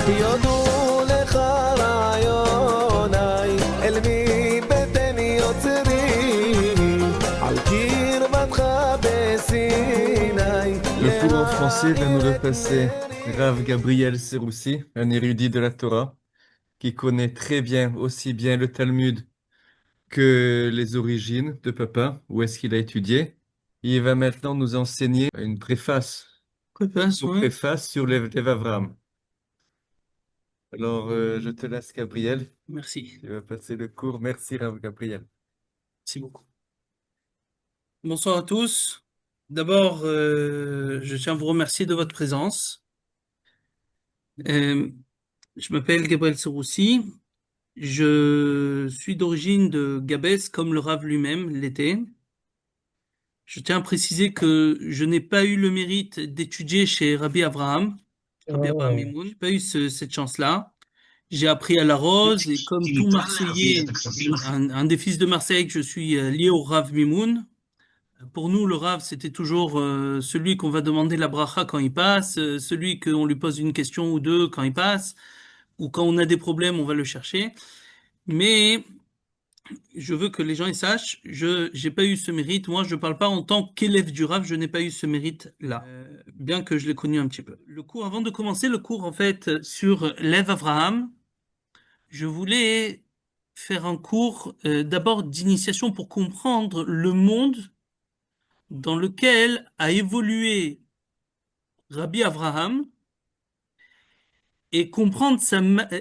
יודו לך רעיוני אל מבטן יוצרי על קרבתך בסיני. Le cours en français va nous le passer Rav Gabriel Seroussi, un érudit de la Torah, qui connaît très bien, aussi bien le Talmud que les origines de papa, où est-ce qu'il a étudié. Il va maintenant nous enseigner une préface, Préface, une ouais. préface sur les Avram. Alors, je te laisse, Gabriel. Merci. Tu vas passer le cours. Merci, Rav Gabriel. Merci beaucoup. Bonsoir à tous. D'abord, je tiens à vous remercier de votre présence. Je m'appelle Gabriel Seroussi. Je suis d'origine de Gabès, comme le Rav lui-même l'était. Je tiens à préciser que je n'ai pas eu le mérite d'étudier chez Rabbi Abraham Mimoun. Je n'ai pas eu cette chance-là. J'ai appris à la Rose et comme tout Marseillais, un des fils de Marseille, je suis lié au Rav Mimoun. Pour nous, le Rav, c'était toujours celui qu'on va demander la bracha quand il passe, celui qu'on lui pose une question ou deux quand il passe, ou quand on a des problèmes, on va le chercher. Mais je veux que les gens ils sachent, je n'ai pas eu ce mérite. Moi, je ne parle pas en tant qu'élève du Rav, je n'ai pas eu ce mérite-là, bien que je l'ai connu un petit peu. Le cours, avant de commencer le cours, en fait, sur l'Ève Avraham, je voulais faire un cours d'abord d'initiation pour comprendre le monde dans lequel a évolué Rabbi Avraham et comprendre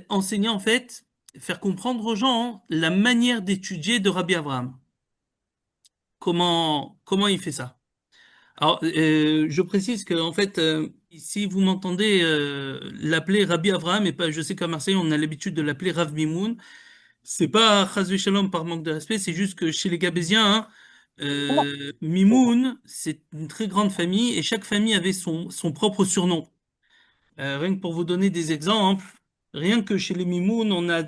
enseigner en fait, faire comprendre aux gens la manière d'étudier de Rabbi Avraham. Comment il fait ça? Alors, je précise que en fait, si vous m'entendez l'appeler Rabbi Avraham et pas, je sais qu'à Marseille on a l'habitude de l'appeler Rav Mimoun. C'est pas Chas Shalom par manque de respect, c'est juste que chez les Gabésiens, hein, Mimoun, c'est une très grande famille et chaque famille avait son propre surnom. Rien que pour vous donner des exemples, rien que chez les Mimoun, on a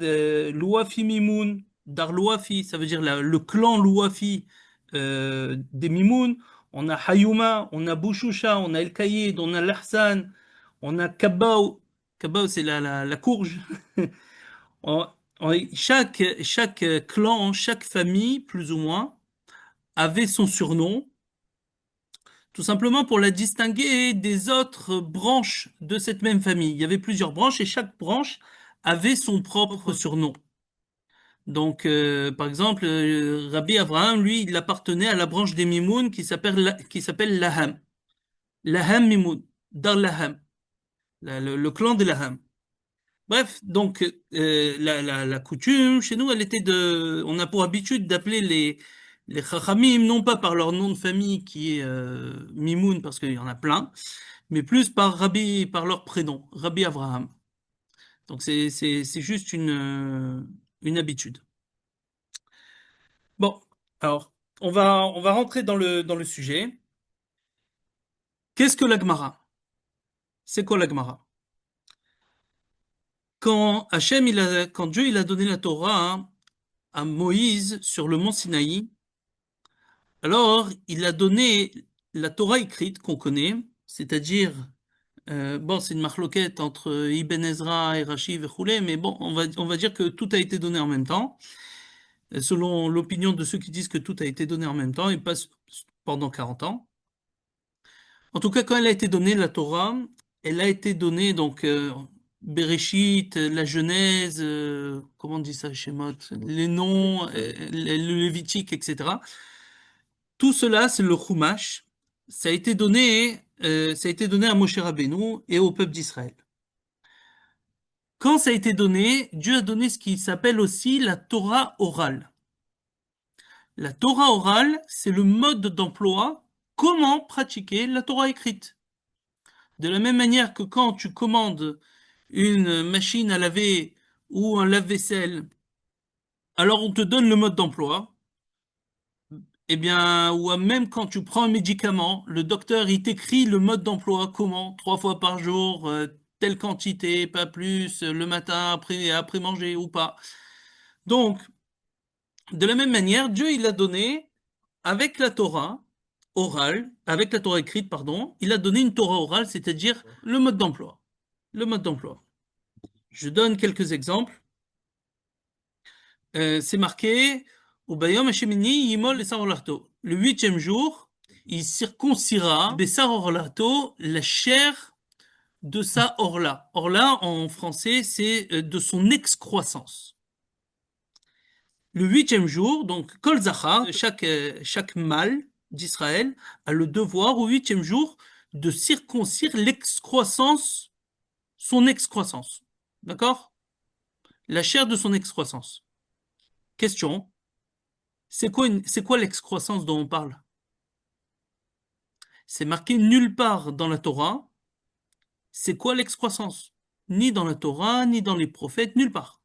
Louafi Mimoun, Dar Louafi, ça veut dire le clan Louafi des Mimoun. On a Hayuma, on a Bouchoucha, on a El Kayed, on a Lahsan, on a Kabao. Kabao, c'est la courge. On- chaque clan, chaque famille, plus ou moins, avait son surnom, tout simplement pour la distinguer des autres branches de cette même famille. Il y avait plusieurs branches et chaque branche avait son propre surnom. Donc, par exemple, Rabbi Avraham, lui, il appartenait à la branche des Mimoun qui s'appelle Laham. Laham Mimoun, Dar Laham, le clan de Laham. Bref, donc la coutume chez nous, elle était on a pour habitude d'appeler les Chachamim non pas par leur nom de famille qui est Mimoun parce qu'il y en a plein, mais plus par leur prénom, Rabbi Avraham. Donc c'est juste une habitude. Bon, alors on va rentrer dans le sujet. Qu'est-ce que la Gemara? C'est quoi la Gemara? Quand Dieu il a donné la Torah, hein, à Moïse sur le mont Sinaï, alors il a donné la Torah écrite qu'on connaît, c'est-à-dire, bon, c'est une marloquette entre Ibn Ezra et Rashi et Choulé, mais bon, on va dire que tout a été donné en même temps, selon l'opinion de ceux qui disent que tout a été donné en même temps et pas pendant 40 ans. En tout cas, quand elle a été donnée, la Torah, elle a été donnée, donc, Bereshit, la Genèse, comment on dit ça, Shemot, les noms, le Lévitique, etc. Tout cela, c'est le Chumash. Ça a été donné à Moshe Rabbeinu et au peuple d'Israël. Quand ça a été donné, Dieu a donné ce qui s'appelle aussi la Torah orale. La Torah orale, c'est le mode d'emploi, comment pratiquer la Torah écrite. De la même manière que quand tu commandes une machine à laver ou un lave-vaisselle, alors on te donne le mode d'emploi. Eh bien, ou même quand tu prends un médicament, le docteur, il t'écrit le mode d'emploi, comment, 3 fois par jour, telle quantité, pas plus, le matin, après manger ou pas. Donc, de la même manière, Dieu, il a donné, avec la Torah orale, avec la Torah écrite, pardon, il a donné une Torah orale, c'est-à-dire le mode d'emploi. Le mode d'emploi. Je donne quelques exemples. C'est marqué au Bayom Hashemini Yimol Besar Orlato. Le huitième jour, il circoncira Besar Orlato, la chair de sa orla. Orla, en français, c'est de son excroissance. Le huitième jour, donc Kol Zachar, chaque mâle d'Israël a le devoir au huitième jour de circoncire l'excroissance, son excroissance. D'accord? La chair de son excroissance. Question, c'est quoi l'excroissance dont on parle? C'est marqué nulle part dans la Torah. C'est quoi l'excroissance? Ni dans la Torah, ni dans les prophètes, nulle part.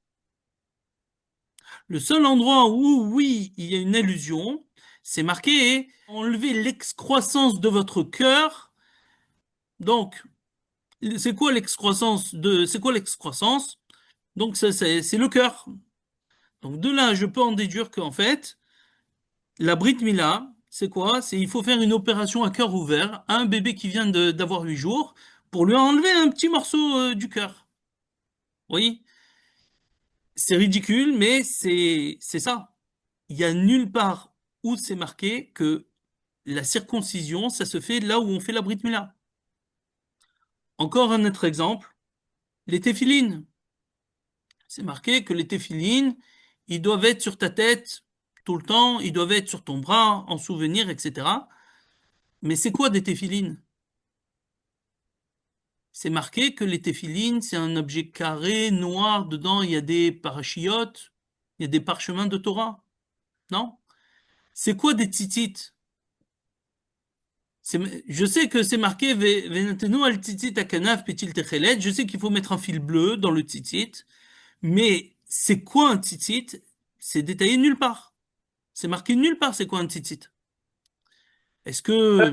Le seul endroit où, oui, il y a une allusion, c'est marqué enlevez l'excroissance de votre cœur. Donc, c'est quoi l'excroissance? Donc, c'est le cœur. Donc, de là, je peux en déduire qu'en fait, la Brit Mila, c'est quoi? C'est il faut faire une opération à cœur ouvert à un bébé qui vient d'avoir 8 jours pour lui enlever un petit morceau du cœur. Oui, c'est ridicule, mais c'est ça. Il y a nulle part où c'est marqué que la circoncision, ça se fait là où on fait la Brit Mila. Encore un autre exemple, les téphilines. C'est marqué que les téphilines, ils doivent être sur ta tête tout le temps, ils doivent être sur ton bras en souvenir, etc. Mais c'est quoi des téphilines? C'est marqué que les téphilines, c'est un objet carré, noir, dedans il y a des parachiotes, il y a des parchemins de Torah. Non? C'est quoi des tzitzit? Je sais que c'est marqué Venatenu al tzitzit akanaf petil techelet. Je sais qu'il faut mettre un fil bleu dans le tzitzit, mais c'est quoi un tzitzit? C'est détaillé nulle part. C'est marqué nulle part, c'est quoi un tzitzit? Est-ce que.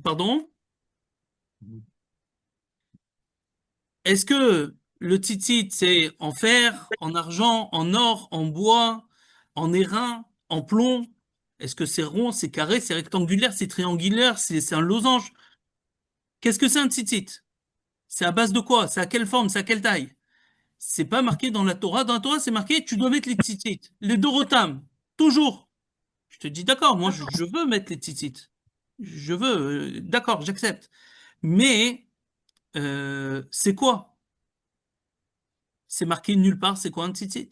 Pardon? Est-ce que le tzitzit, c'est en fer, en argent, en or, en bois, en airain, en plomb? Est-ce que c'est rond, c'est carré, c'est rectangulaire, c'est triangulaire, c'est un losange? Qu'est-ce que c'est un tzitzit? C'est à base de quoi? C'est à quelle forme? C'est à quelle taille? C'est pas marqué dans la Torah. Dans la Torah, c'est marqué tu dois mettre les tzitzit. Les dorotam. Toujours. Je te dis d'accord, moi je veux mettre les tzitzit. Je veux, d'accord, j'accepte. Mais c'est quoi? C'est marqué nulle part, c'est quoi un tzitzit?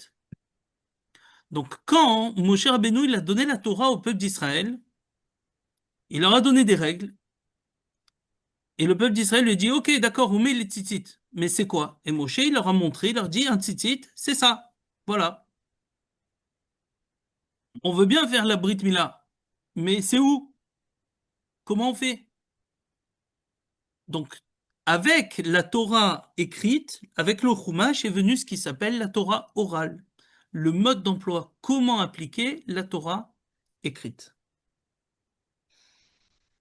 Donc quand Moshe Rabbeinu il a donné la Torah au peuple d'Israël, il leur a donné des règles, et le peuple d'Israël lui dit ok d'accord, on met les tzitzit, mais c'est quoi? Et Moshe il leur a montré, il leur dit un tzitzit, c'est ça, voilà. On veut bien faire la Brit Mila, mais c'est où? Comment on fait? Donc avec la Torah écrite, avec le Chumash est venu ce qui s'appelle la Torah orale, le mode d'emploi, comment appliquer la Torah écrite.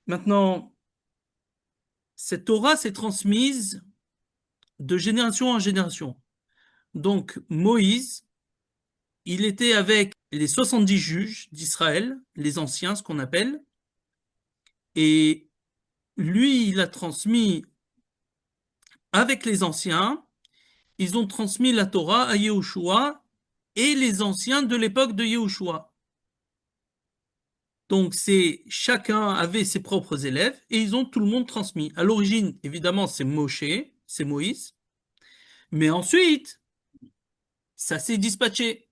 Maintenant, cette Torah s'est transmise de génération en génération. Donc, Moïse, il était avec les 70 juges d'Israël, les anciens, ce qu'on appelle, et lui, il a transmis avec les anciens, ils ont transmis la Torah à Yehoshua et les anciens de l'époque de Yehoshua. Donc, chacun avait ses propres élèves et ils ont tout le monde transmis. À l'origine, évidemment, c'est Moshe, c'est Moïse, mais ensuite, ça s'est dispatché.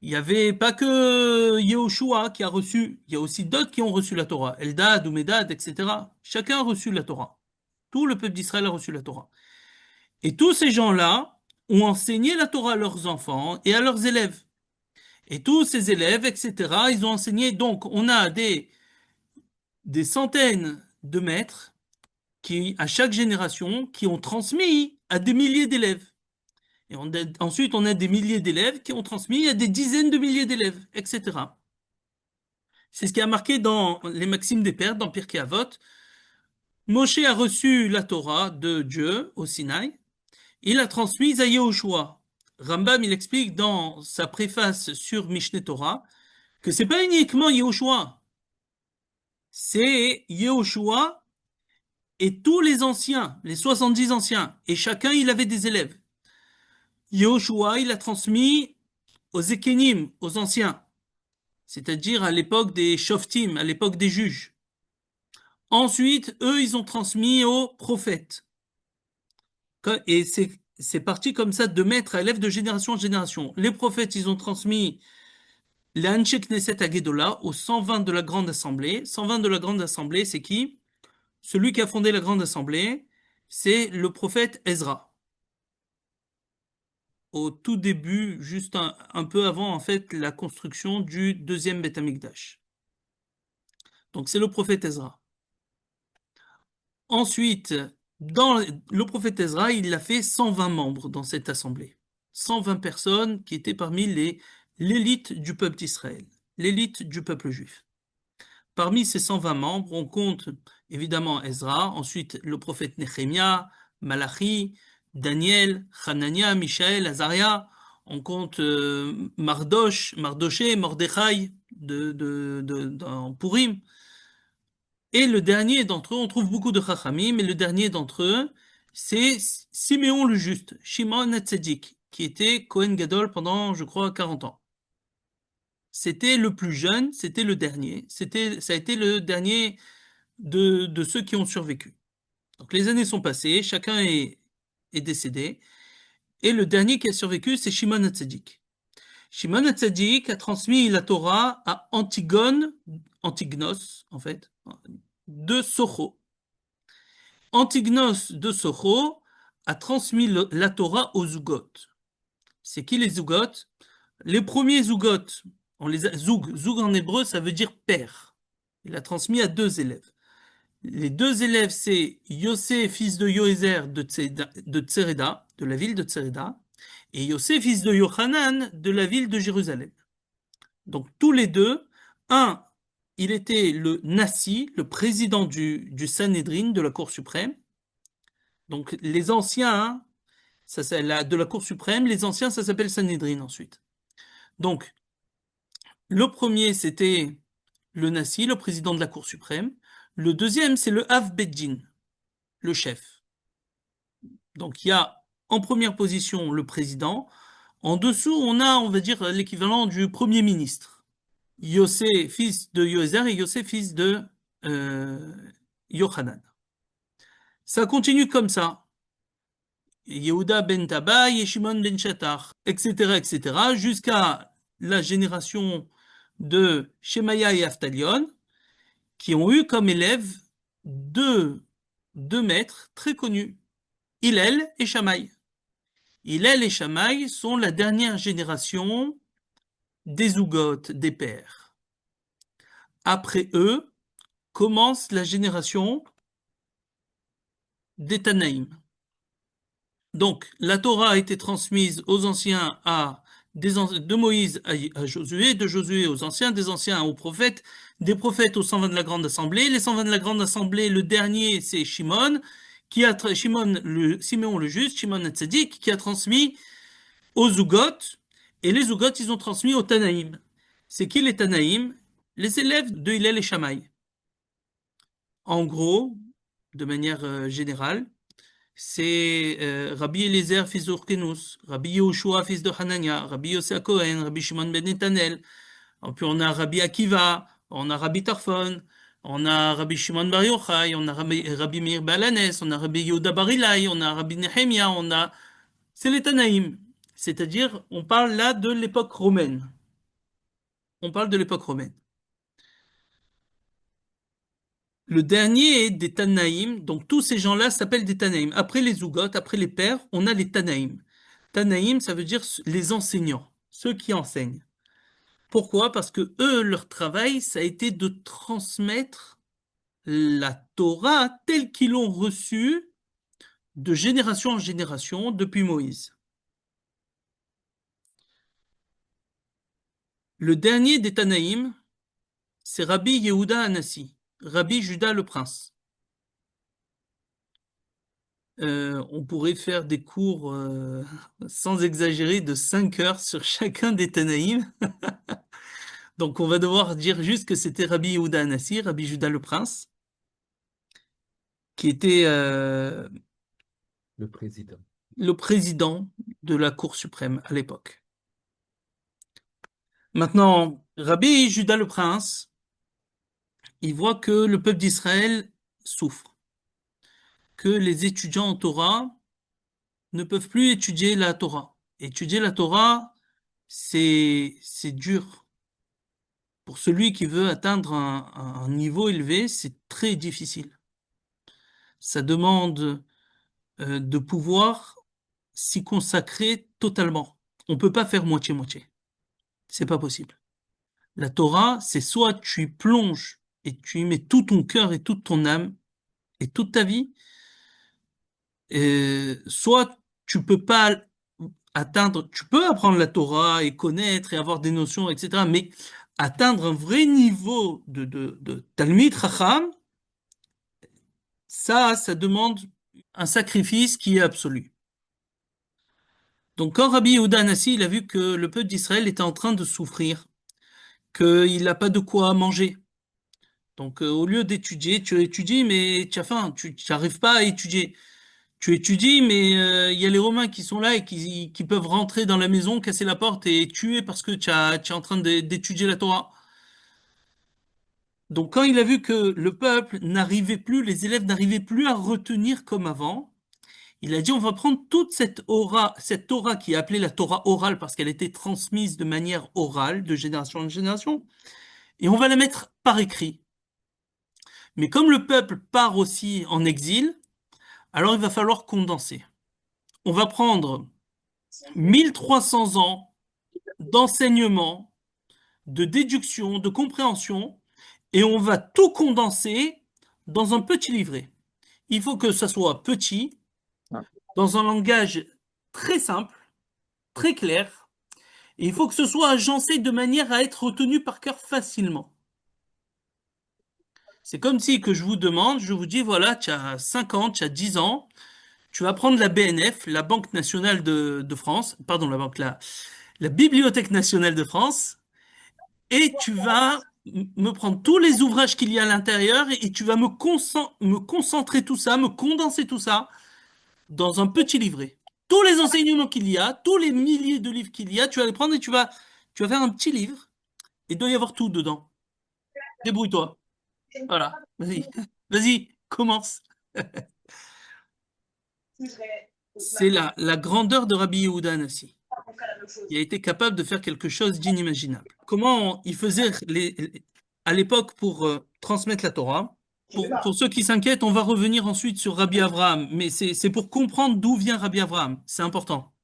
Il n'y avait pas que Yehoshua qui a reçu, il y a aussi d'autres qui ont reçu la Torah, Eldad ou Medad, etc. Chacun a reçu la Torah. Tout le peuple d'Israël a reçu la Torah. Et tous ces gens-là ont enseigné la Torah à leurs enfants et à leurs élèves. Et tous ces élèves, etc., ils ont enseigné. Donc, on a des centaines de maîtres qui, à chaque génération, qui ont transmis à des milliers d'élèves. Et ensuite, on a des milliers d'élèves qui ont transmis à des dizaines de milliers d'élèves, etc. C'est ce qui a marqué dans les Maximes des Pères, dans Pirkei Avot. Moshe a reçu la Torah de Dieu au Sinaï. Il l'a transmise à Yehoshua. Rambam, il explique dans sa préface sur Mishneh Torah que c'est pas uniquement Yehoshua. C'est Yehoshua Et tous les anciens, les 70 anciens, et chacun, il avait des élèves. Yehoshua, il a transmis aux Ekenim, aux anciens, c'est-à-dire à l'époque des Shoftim, à l'époque des juges. Ensuite, eux, ils ont transmis aux prophètes. Et c'est parti comme ça de maître à élève de génération en génération. Les prophètes, ils ont transmis les Anshe Knesset Agedola aux 120 de la Grande Assemblée. 120 de la Grande Assemblée, c'est qui? Celui qui a fondé la Grande Assemblée, c'est le prophète Ezra. Au tout début, juste un peu avant, en fait, la construction du deuxième Beth Amikdash. Donc, c'est le prophète Ezra. Ensuite, le prophète Ezra, il a fait 120 membres dans cette assemblée. 120 personnes qui étaient parmi l'élite du peuple d'Israël, l'élite du peuple juif. Parmi ces 120 membres, on compte évidemment Ezra, ensuite le prophète Néhémia, Malachi, Daniel, Hanania, Michaël, Azaria. On compte Mardoché, Mordechai dans Purim. Et le dernier d'entre eux, on trouve beaucoup de Chachamim, mais le dernier d'entre eux, c'est Siméon le Juste, Shimon Hatzadik, qui était Kohen Gadol pendant, je crois, 40 ans. C'était le plus jeune, c'était le dernier, ça a été le dernier de ceux qui ont survécu. Donc les années sont passées, chacun est décédé, et le dernier qui a survécu, c'est Shimon Hatzadik. Shimon Hatzadik a transmis la Torah à Antignos, en fait, de Socho. Antignos de Socho a transmis la Torah aux Zougot. C'est qui les Zougot? Les premiers Zougot, Zoug en hébreu, ça veut dire père. Il a transmis à 2 élèves. Les 2 élèves, c'est Yossé, fils de Yoézer de Tsereda, de la ville de Tsereda, et Yossé, fils de Yochanan, de la ville de Jérusalem. Donc tous les deux, un, il était le Nassi, le président du Sanhédrin, de la Cour suprême. Donc les anciens, de la Cour suprême, les anciens, ça s'appelle Sanhédrin ensuite. Donc le premier, c'était le Nassi, le président de la Cour suprême. Le deuxième, c'est le Av Beddin, le chef. Donc il y a en première position le président. En dessous, on a, on va dire, l'équivalent du premier ministre. Yossé, fils de Yoézer, et Yossé, fils de Yochanan. Ça continue comme ça. Yehuda ben Tabai et Shimon ben Shatar, etc., etc., jusqu'à la génération de Shemaya et Aftalion, qui ont eu comme élèves deux maîtres très connus, Hillel et Shammai. Hillel et Shammai sont la dernière génération des Zougotes, des pères. Après eux, commence la génération des Tanaïm. Donc, la Torah a été transmise aux anciens de Moïse à Josué, de Josué aux anciens, des anciens aux prophètes, des prophètes aux 120 de la Grande Assemblée. Les 120 de la Grande Assemblée, le dernier, c'est Siméon le Juste, Shimon Hatzadik, qui a transmis aux Zougot, et les Zougot, ils ont transmis aux Tanaïm. C'est qui les Tanaïm? Les élèves de Hillel et Shammai. En gros, de manière générale, c'est Rabbi Eliezer, fils d'Urkenus, Rabbi Yehoshua, fils de Hanania, Rabbi Yossi Cohen, Rabbi Shimon ben Netanel. Puis on a Rabbi Akiva, on a Rabbi Tarfon, on a Rabbi Shimon bar Yochai, on a Rabbi Meir Balanes, on a Rabbi Yehuda bar Ilai, on a Rabbi Nehemia, c'est les Tanaïm. C'est-à-dire, on parle là de l'époque romaine. On parle de l'époque romaine. Le dernier est des Tanaïm, donc tous ces gens-là s'appellent des Tanaïm. Après les Zougot, après les pères, on a les Tanaïm. Tanaïm, ça veut dire les enseignants, ceux qui enseignent. Pourquoi? Parce que eux, leur travail, ça a été de transmettre la Torah telle qu'ils l'ont reçue de génération en génération depuis Moïse. Le dernier des Tanaïm, c'est Rabbi Yehuda Anassi, Rabbi Judas le Prince. On pourrait faire des cours, sans exagérer, de 5 heures sur chacun des Tanaïm. Donc on va devoir dire juste que c'était Rabbi Yehuda Anassi, Rabbi Judas le Prince, qui était Le président. le président de la Cour suprême à l'époque. Maintenant, Rabbi Juda le prince, il voit que le peuple d'Israël souffre, que les étudiants en Torah ne peuvent plus étudier la Torah. Étudier la Torah, c'est dur. Pour celui qui veut atteindre un niveau élevé, c'est très difficile. Ça demande de pouvoir s'y consacrer totalement. On ne peut pas faire moitié-moitié. C'est pas possible. La Torah, c'est soit tu y plonges et tu y mets tout ton cœur et toute ton âme et toute ta vie, soit tu peux pas atteindre, tu peux apprendre la Torah et connaître et avoir des notions, etc. Mais atteindre un vrai niveau de Talmid Chacham, ça demande un sacrifice qui est absolu. Donc quand Rabbi Yehuda Hanassi, il a vu que le peuple d'Israël était en train de souffrir, qu'il n'a pas de quoi manger. Donc au lieu d'étudier, tu étudies, mais tu as faim, tu n'arrives pas à étudier. Tu étudies, mais il y a les Romains qui sont là et qui peuvent rentrer dans la maison, casser la porte et tuer parce que tu es en train d'étudier la Torah. Donc quand il a vu que le peuple n'arrivait plus, les élèves n'arrivaient plus à retenir comme avant, il a dit on va prendre toute cette Torah qui est appelée la Torah orale parce qu'elle était transmise de manière orale, de génération en génération, et on va la mettre par écrit. Mais comme le peuple part aussi en exil, alors il va falloir condenser. On va prendre 1300 ans d'enseignement, de déduction, de compréhension, et on va tout condenser dans un petit livret. Il faut que ça soit petit, dans un langage très simple, très clair, et il faut que ce soit agencé de manière à être retenu par cœur facilement. C'est comme si que je vous demande, je vous dis, voilà, tu as 5 ans, tu as 10 ans, tu vas prendre la BNF, la Banque nationale de France, pardon, la Bibliothèque nationale de France, et tu vas me prendre tous les ouvrages qu'il y a à l'intérieur et tu vas me concentrer tout ça, me condenser tout ça dans un petit livret. Tous les enseignements qu'il y a, tous les milliers de livres qu'il y a, tu vas les prendre et tu vas faire un petit livre et il doit y avoir tout dedans. Débrouille-toi. Voilà. Vas-y. Vas-y, commence. C'est la grandeur de Rabbi Yehuda Hanassi. Il a été capable de faire quelque chose d'inimaginable. Comment il faisait à l'époque pour transmettre la Torah? Pour ceux qui s'inquiètent, on va revenir ensuite sur Rabbi Avraham, mais c'est pour comprendre d'où vient Rabbi Avraham. C'est important.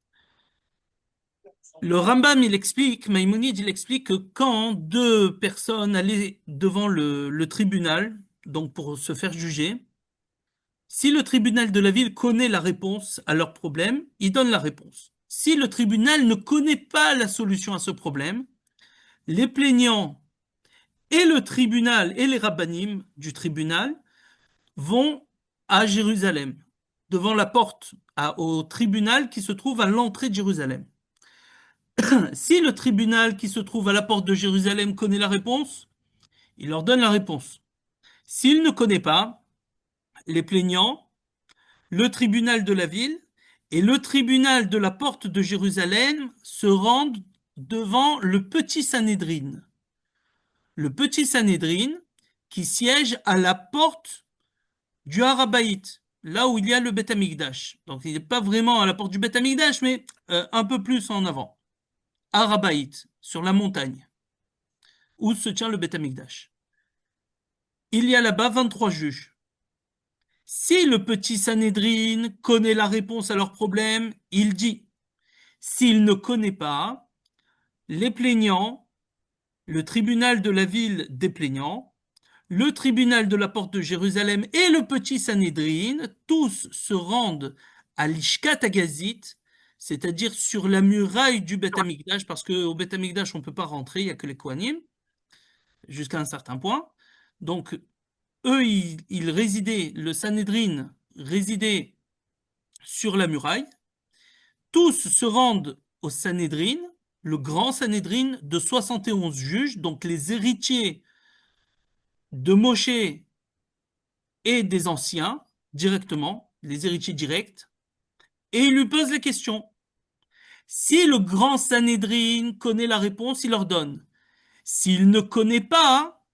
Le Rambam, il explique, Maïmonide, il explique que quand deux personnes allaient devant le tribunal, donc pour se faire juger, si le tribunal de la ville connaît la réponse à leur problème, il donne la réponse. Si le tribunal ne connaît pas la solution à ce problème, les plaignants et le tribunal et les rabbanim du tribunal vont à Jérusalem, devant la porte au tribunal qui se trouve à l'entrée de Jérusalem. Si le tribunal qui se trouve à la porte de Jérusalem connaît la réponse, il leur donne la réponse. S'il ne connaît pas, les plaignants, le tribunal de la ville et le tribunal de la porte de Jérusalem se rendent devant le petit Sanhédrin. Le petit Sanhédrin qui siège à la porte du Harabaït, là où il y a le Beth Amikdash. Donc il n'est pas vraiment à la porte du Beth Amikdash, mais un peu plus en avant. Harabaït, sur la montagne, où se tient le Beth Amikdash. Il y a là-bas 23 juges. Si le petit Sanhédrin connaît la réponse à leurs problèmes, il dit. S'il ne connaît pas, les plaignants, le tribunal de la ville des plaignants, le tribunal de la porte de Jérusalem et le petit Sanhédrin, tous se rendent à l'Ishkat Agazit, c'est-à-dire sur la muraille du Beth Amikdash, parce qu'au Beth Amikdash, on ne peut pas rentrer, il n'y a que les Kohanim, jusqu'à un certain point. Donc, eux, ils résidaient, le Sanhédrin résidait sur la muraille. Tous se rendent au Sanhédrin, le grand Sanhédrin de 71 juges, donc les héritiers de Moshe et des anciens, directement, les héritiers directs, et il lui pose les questions. Si le grand Sanhédrin connaît la réponse, il leur donne. S'il ne connaît pas,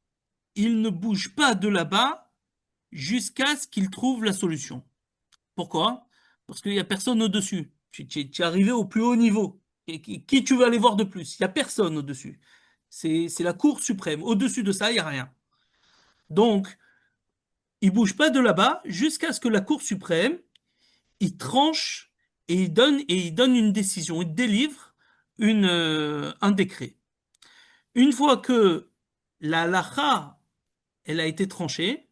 il ne bouge pas de là-bas jusqu'à ce qu'il trouve la solution. Pourquoi? Parce qu'il n'y a personne au-dessus. Tu es arrivé au plus haut niveau. Et qui tu veux aller voir de plus? Il n'y a personne au-dessus. C'est la Cour suprême. Au-dessus de ça, il n'y a rien. Donc, il ne bouge pas de là-bas jusqu'à ce que la Cour suprême, il tranche et il donne une décision. Il délivre un décret. Une fois que la halakha, elle a été tranchée,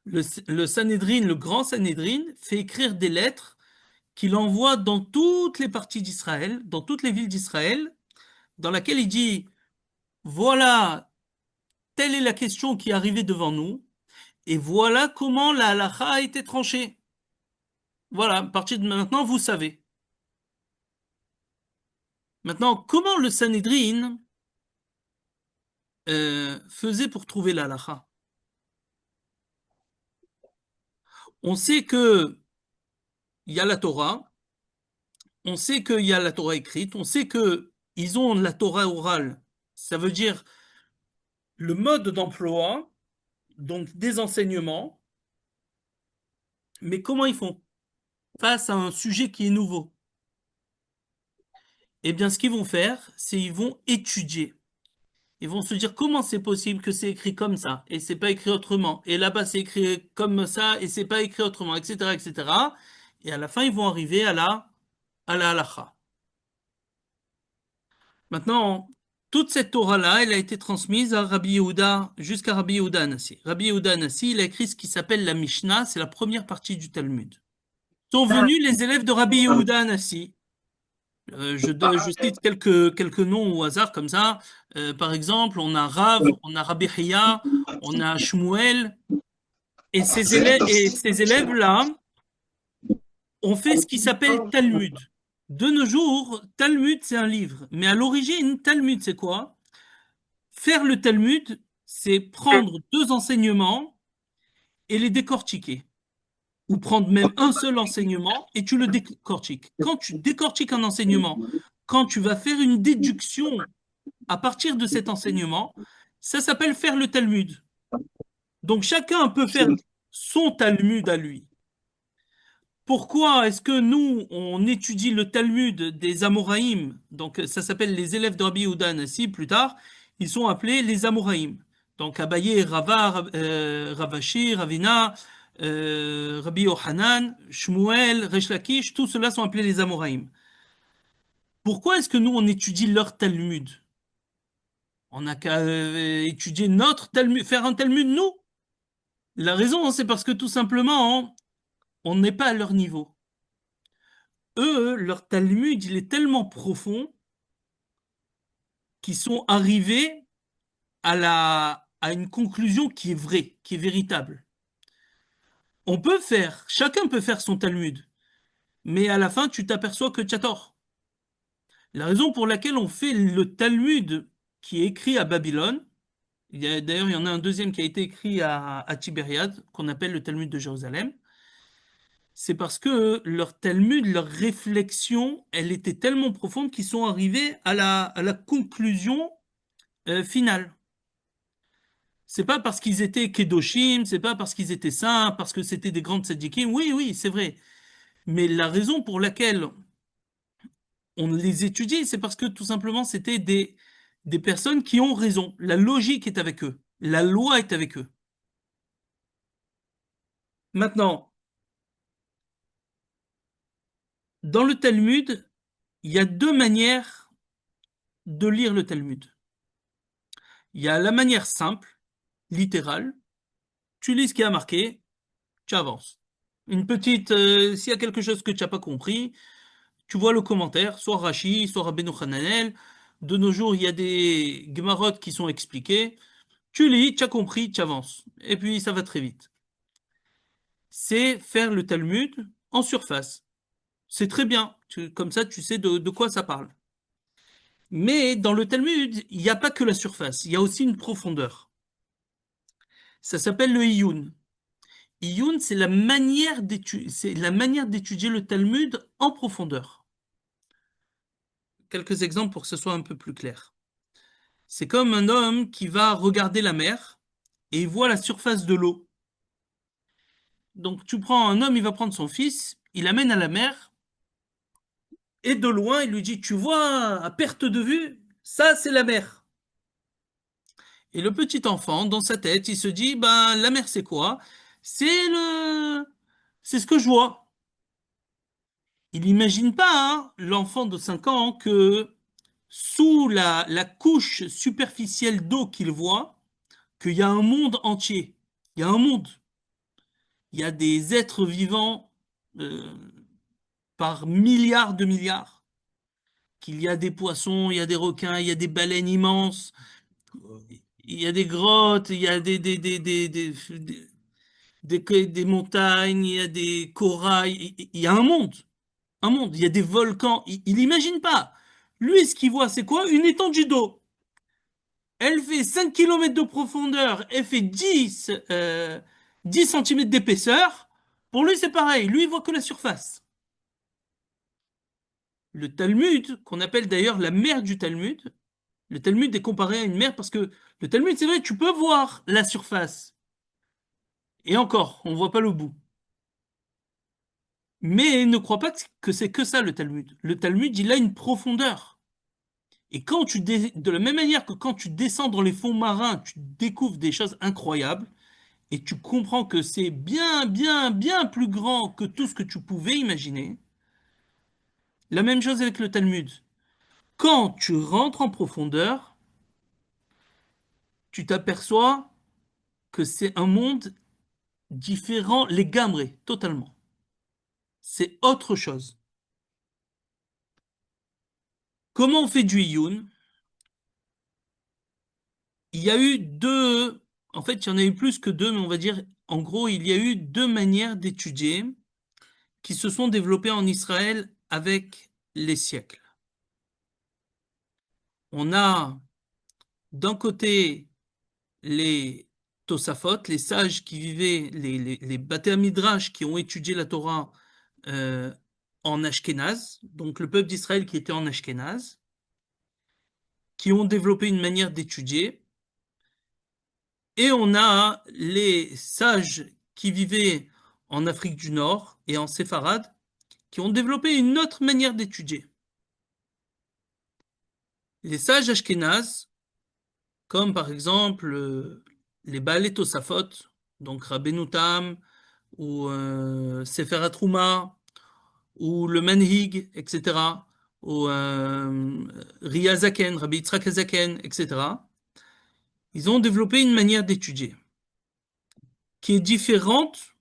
le Sanhédrin, le grand Sanhédrin, fait écrire des lettres qu'il envoie dans toutes les parties d'Israël, dans toutes les villes d'Israël, dans laquelle il dit, voilà, telle est la question qui est arrivée devant nous, et voilà comment la halakha a été tranchée. Voilà, à partir de maintenant, vous savez. Maintenant, comment le Sanhédrin faisait pour trouver la halakha? On sait que il y a la Torah, on sait qu'il y a la Torah écrite, on sait qu'ils ont la Torah orale. Ça veut dire le mode d'emploi, donc des enseignements, mais comment ils font face à un sujet qui est nouveau? Eh bien, ce qu'ils vont faire, c'est ils vont étudier. Ils vont se dire comment c'est possible que c'est écrit comme ça et c'est pas écrit autrement. Et là-bas, c'est écrit comme ça et c'est pas écrit autrement, etc., etc. Et à la fin, ils vont arriver à la halakha. Maintenant, toute cette Torah-là, elle a été transmise à Rabbi Yehuda, jusqu'à Rabbi Yehuda Anassi. Rabbi Yehuda Anassi, il a écrit ce qui s'appelle la Mishnah, c'est la première partie du Talmud. Sont venus les élèves de Rabbi Yehuda Anassi. Je cite quelques noms au hasard comme ça. Par exemple, on a Rav, on a Rabbi Hiya, on a Shmuel. Et ces élèves-là ont fait ce qui s'appelle Talmud. De nos jours, Talmud, c'est un livre. Mais à l'origine, Talmud, c'est quoi? Faire le Talmud, c'est prendre deux enseignements et les décortiquer. Ou prendre même un seul enseignement et tu le décortiques. Quand tu décortiques un enseignement, quand tu vas faire une déduction à partir de cet enseignement, ça s'appelle faire le Talmud. Donc chacun peut faire son Talmud à lui. Pourquoi est-ce que nous, on étudie le Talmud des Amoraïm? Donc ça s'appelle les élèves de Rabbi Yehuda Anassi, plus tard, ils sont appelés les Amoraïm. Donc Abaye, Rava, Ravashi, Ravina, Rabbi Yohanan, Shmuel, Resh Lakish, tous ceux-là sont appelés les Amoraïm. Pourquoi est-ce que nous, on étudie leur Talmud? On n'a qu'à étudier notre Talmud, faire un Talmud, nous. La raison, c'est parce que tout simplement, on n'est pas à leur niveau. Eux, leur Talmud, il est tellement profond qu'ils sont arrivés à une conclusion qui est vraie, qui est véritable. Chacun peut faire son Talmud, mais à la fin, tu t'aperçois que tu as tort. La raison pour laquelle on fait le Talmud qui est écrit à Babylone, d'ailleurs, il y en a un deuxième qui a été écrit à Tibériade, qu'on appelle le Talmud de Jérusalem, c'est parce que leur Talmud, leur réflexion, elle était tellement profonde qu'ils sont arrivés à la conclusion finale. C'est pas parce qu'ils étaient Kedoshim, c'est pas parce qu'ils étaient saints, parce que c'était des grandes tzadikim. Oui, oui, c'est vrai. Mais la raison pour laquelle on les étudie, c'est parce que tout simplement, c'était des personnes qui ont raison. La logique est avec eux. La loi est avec eux. Maintenant, dans le Talmud, il y a deux manières de lire le Talmud. Il y a la manière simple, littérale. Tu lis ce qui a marqué, tu avances. S'il y a quelque chose que tu n'as pas compris, tu vois le commentaire, soit Rashi, soit Rabbeinu Hananel. De nos jours, il y a des Gemarot qui sont expliqués. Tu lis, tu as compris, tu avances. Et puis, ça va très vite. C'est faire le Talmud en surface. C'est très bien. Comme ça, tu sais de quoi ça parle. Mais dans le Talmud, il n'y a pas que la surface. Il y a aussi une profondeur. Ça s'appelle le Iyun. Iyun, c'est la manière d'étudier le Talmud en profondeur. Quelques exemples pour que ce soit un peu plus clair. C'est comme un homme qui va regarder la mer et il voit la surface de l'eau. Donc tu prends un homme, il va prendre son fils, il l'amène à la mer et de loin, il lui dit, tu vois, à perte de vue, ça c'est la mer. Et le petit enfant, dans sa tête, il se dit, ben la mer c'est quoi? C'est le, c'est ce que je vois. Il n'imagine pas, hein, l'enfant de 5 ans, que sous la couche superficielle d'eau qu'il voit, qu'il y a un monde entier. Il y a un monde. Il y a des êtres vivants euh, par milliards de milliards. Qu'il y a des poissons, il y a des requins, il y a des baleines immenses, il y a des grottes, il y a des montagnes, il y a des corails. Il y a un monde. Un monde. Il y a des volcans. Il n'imagine pas. Lui, ce qu'il voit, c'est quoi? Une étendue d'eau. Elle fait 5 kilomètres de profondeur, elle fait 10 centimètres d'épaisseur. Pour lui, c'est pareil. Lui, il voit que la surface. Le Talmud, qu'on appelle d'ailleurs la mer du Talmud, le Talmud est comparé à une mer parce que le Talmud, c'est vrai, tu peux voir la surface. Et encore, on ne voit pas le bout. Mais ne crois pas que c'est que ça, le Talmud. Le Talmud, il a une profondeur. Et de la même manière que quand tu descends dans les fonds marins, tu découvres des choses incroyables, et tu comprends que c'est bien, bien, bien plus grand que tout ce que tu pouvais imaginer. La même chose avec le Talmud. Quand tu rentres en profondeur, tu t'aperçois que c'est un monde différent, les gamrés, totalement. C'est autre chose. Comment on fait du Iyun? Il y a eu deux, en fait, il y en a eu plus que deux, mais on va dire, en gros, il y a eu deux manières d'étudier qui se sont développées en Israël avec les siècles. On a d'un côté les Tosafot, les sages qui vivaient, les Bate Midrash qui ont étudié la Torah euh, en Ashkénaz, donc le peuple d'Israël qui était en Ashkénaz, qui ont développé une manière d'étudier. Et on a les sages qui vivaient en Afrique du Nord et en Séfarade, qui ont développé une autre manière d'étudier. Les sages ashkénazes, comme par exemple les Baalei Tosafot, donc Rabbeinu Tam, ou Sefer HaTrouma, ou le Manhig, etc., ou Ria Zaken, Rabbi Yitzhak Zaken, etc., ils ont développé une manière d'étudier qui est différente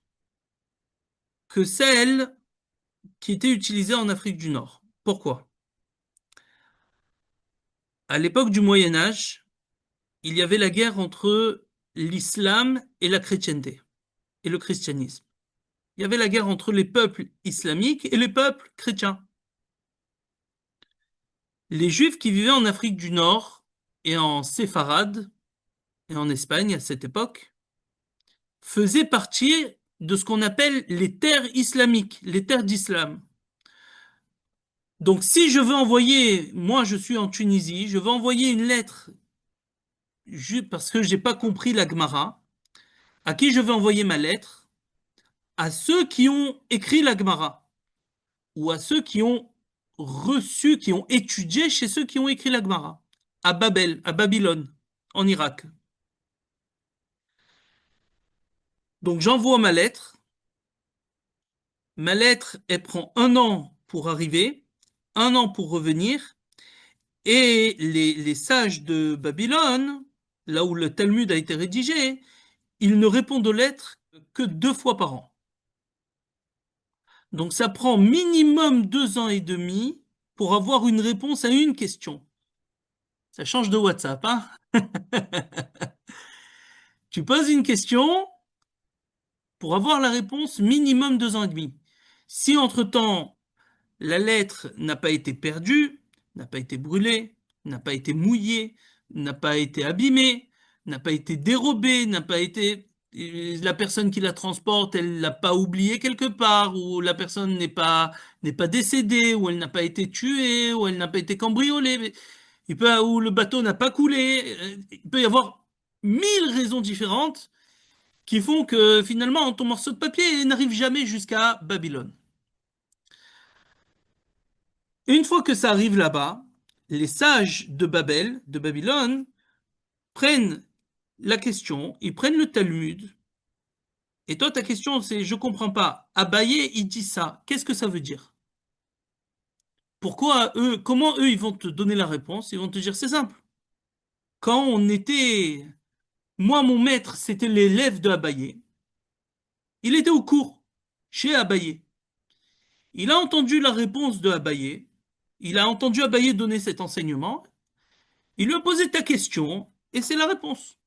que celle qui était utilisée en Afrique du Nord. Pourquoi? À l'époque du Moyen Âge, il y avait la guerre entre l'islam et la chrétienté, et le christianisme. Il y avait la guerre entre les peuples islamiques et les peuples chrétiens. Les Juifs qui vivaient en Afrique du Nord et en Séfarade et en Espagne à cette époque faisaient partie de ce qu'on appelle les terres islamiques, les terres d'islam. Donc si je veux envoyer, moi je suis en Tunisie, je veux envoyer une lettre parce que j'ai pas compris la Gemara, à qui je veux envoyer ma lettre? À ceux qui ont écrit la Gemara ou à ceux qui ont reçu, qui ont étudié chez ceux qui ont écrit la Gemara, à Babel, à Babylone, en Irak. Donc j'envoie ma lettre, elle prend 1 an pour arriver, 1 an pour revenir, et les sages de Babylone, là où le Talmud a été rédigé, ils ne répondent aux lettres que 2 fois par an. Donc ça prend minimum 2 ans et demi pour avoir une réponse à une question. Ça change de WhatsApp, hein? Tu poses une question pour avoir la réponse minimum 2 ans et demi. Si entre-temps, la lettre n'a pas été perdue, n'a pas été brûlée, n'a pas été mouillée, n'a pas été abîmée, n'a pas été dérobée, n'a pas été... Et la personne qui la transporte, elle l'a pas oublié quelque part, ou la personne n'est pas décédée, ou elle n'a pas été tuée, ou elle n'a pas été cambriolée, ou le bateau n'a pas coulé. Il peut y avoir 1000 raisons différentes qui font que finalement ton morceau de papier n'arrive jamais jusqu'à Babylone. Une fois que ça arrive là-bas, les sages de Babel, de Babylone, prennent la question, ils prennent le Talmud. Et toi, ta question, c'est, je comprends pas. Abaye, il dit ça. Qu'est-ce que ça veut dire? Pourquoi eux, comment eux, ils vont te donner la réponse? Ils vont te dire, c'est simple. Quand on était, moi, mon maître, c'était l'élève de Abaye. Il était au cours, chez Abaye. Il a entendu la réponse de Abaye. Il a entendu Abaye donner cet enseignement. Il lui a posé ta question, et c'est la réponse.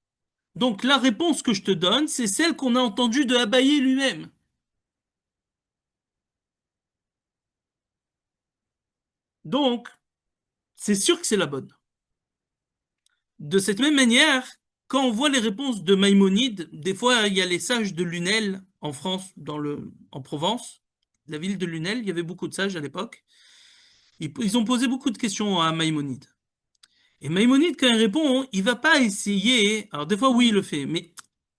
Donc, la réponse que je te donne, c'est celle qu'on a entendue de Abaye lui-même. Donc, c'est sûr que c'est la bonne. De cette même manière, quand on voit les réponses de Maïmonide, des fois il y a les sages de Lunel en France, en Provence, la ville de Lunel, il y avait beaucoup de sages à l'époque. Ils ont posé beaucoup de questions à Maïmonide. Et Maïmonide, quand il répond, il va pas essayer, alors des fois oui il le fait, mais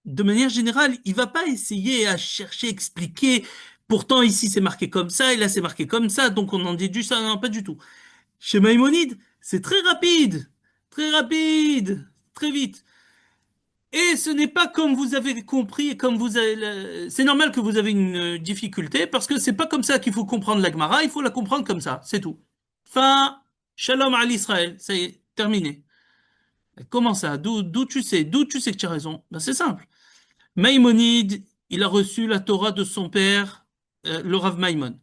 de manière générale, il va pas essayer à chercher, expliquer, pourtant ici c'est marqué comme ça, et là c'est marqué comme ça, donc on en déduit ça, non, pas du tout. Chez Maïmonide, c'est très rapide, très vite. Et ce n'est pas comme vous avez compris, c'est normal que vous avez une difficulté, parce que c'est pas comme ça qu'il faut comprendre la Gemara, il faut la comprendre comme ça, c'est tout. Fin, shalom à l'Israël, ça y est, terminé. Comment ça? D'où tu sais que tu as raison? Ben, c'est simple. Maïmonide, il a reçu la Torah de son père, le Rav Maïmon,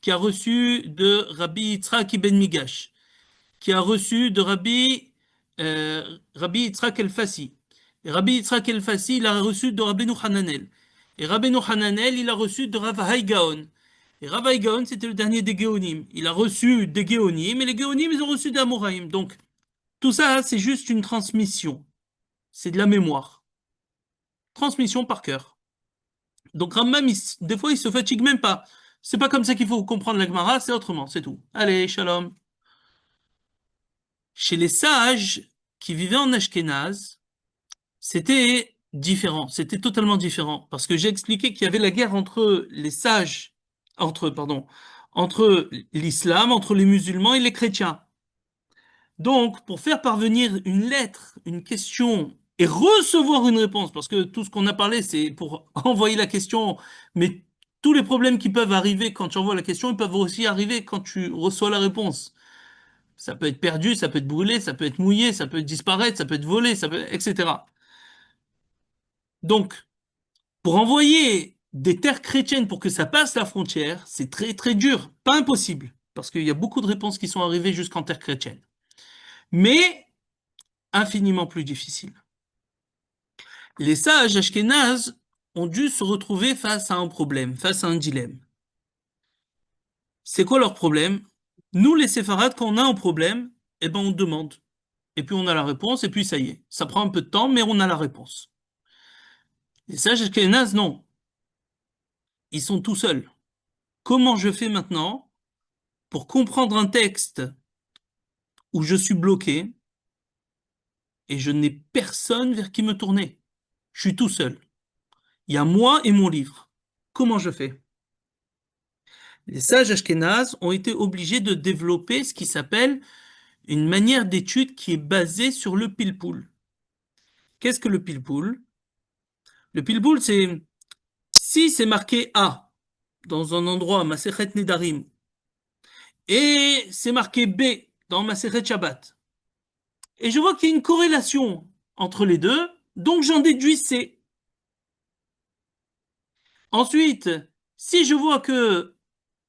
qui a reçu de Rabbi Yitzhak ibn Migash, qui a reçu de Rabbi Yitzhak el-Fassi. Et Rabbi Yitzhak el-Fassi, il a reçu de Rabbeinu Hananel. Et Rabbeinu Hananel, il a reçu de Rav Hai Gaon. Et Rav Hai Gaon, c'était le dernier des Géonim. Il a reçu des Géonim, et les Géonim, ils ont reçu des Amoraïm. Donc, tout ça, c'est juste une transmission. C'est de la mémoire. Transmission par cœur. Donc, Rambam, des fois, il se fatigue même pas. C'est pas comme ça qu'il faut comprendre la Gemara, c'est autrement, c'est tout. Allez, shalom. Chez les sages qui vivaient en Ashkénaze, c'était différent, c'était totalement différent. Parce que j'ai expliqué qu'il y avait la guerre entre les sages, entre l'islam, entre les musulmans et les chrétiens. Donc, pour faire parvenir une lettre, une question et recevoir une réponse, parce que tout ce qu'on a parlé, c'est pour envoyer la question, mais tous les problèmes qui peuvent arriver quand tu envoies la question, ils peuvent aussi arriver quand tu reçois la réponse. Ça peut être perdu, ça peut être brûlé, ça peut être mouillé, ça peut disparaître, ça peut être volé, etc. Donc, pour envoyer des terres chrétiennes pour que ça passe la frontière, c'est très très dur, pas impossible, parce qu'il y a beaucoup de réponses qui sont arrivées jusqu'en terre chrétienne, mais infiniment plus difficile. Les sages ashkénazes ont dû se retrouver face à un problème, face à un dilemme. C'est quoi leur problème? Nous, les séfarades, quand on a un problème, eh ben on demande. Et puis on a la réponse, et puis ça y est. Ça prend un peu de temps, mais on a la réponse. Les sages ashkénazes, non. Ils sont tout seuls. Comment je fais maintenant pour comprendre un texte où je suis bloqué et je n'ai personne vers qui me tourner? Je suis tout seul. Il y a moi et mon livre. Comment je fais? Les sages ashkénazes ont été obligés de développer ce qui s'appelle une manière d'étude qui est basée sur le pilpoul. Qu'est-ce que le pilpoul? Le pilpoul, c'est si c'est marqué A dans un endroit, Masechet Nedarim, et c'est marqué B dans Masechet Shabbat, et je vois qu'il y a une corrélation entre les deux, donc j'en déduis C. Ensuite, si je vois que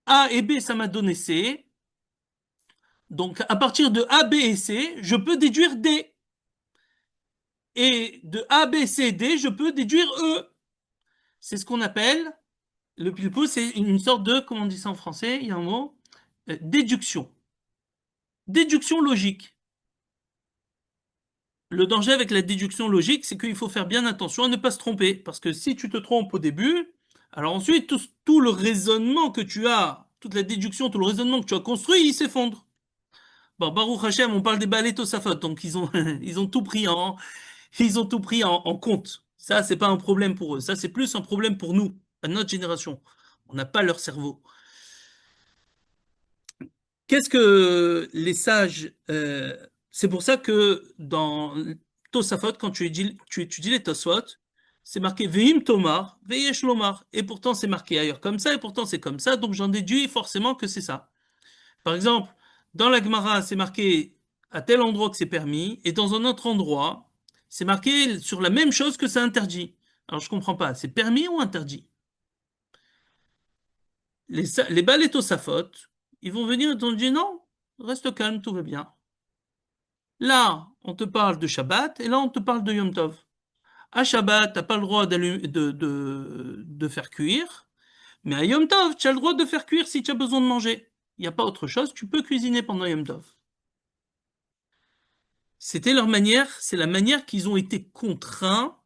A et B, ça m'a donné C, donc à partir de A, B et C, je peux déduire D. Et de A, B, C, D, je peux déduire E. C'est ce qu'on appelle, le pilpul, c'est une sorte de, comment on dit ça en français, il y a un mot, déduction. Déduction logique. le danger avec la déduction logique, c'est qu'il faut faire bien attention à ne pas se tromper. Parce que si tu te trompes au début, alors ensuite, tout le raisonnement que tu as, toute la déduction, tout le raisonnement que tu as construit, il s'effondre. Bon, Baruch Hashem, on parle des Baalei Tosafot, donc ils ont tout pris en compte. Ça, c'est pas un problème pour eux. Ça, c'est plus un problème pour nous, à notre génération. On n'a pas leur cerveau. Qu'est-ce que les sages... c'est pour ça que dans Tosafot, quand tu étudies les Tosafot, c'est marqué Veim Tomar, Veyesh Lomar. Et pourtant, c'est marqué ailleurs comme ça, et pourtant, c'est comme ça. Donc, j'en déduis forcément que c'est ça. Par exemple, dans la Gemara, c'est marqué à tel endroit que c'est permis, et dans un autre endroit, c'est marqué sur la même chose que c'est interdit. Alors, je comprends pas. C'est permis ou interdit? Les Baalei Tosafot, ils vont venir et t'ont dit non, reste calme, tout va bien. Là, on te parle de Shabbat et là, on te parle de Yom Tov. À Shabbat, tu n'as pas le droit de faire cuire, mais à Yom Tov, tu as le droit de faire cuire si tu as besoin de manger. Il n'y a pas autre chose, tu peux cuisiner pendant Yom Tov. C'était leur manière, c'est la manière qu'ils ont été contraints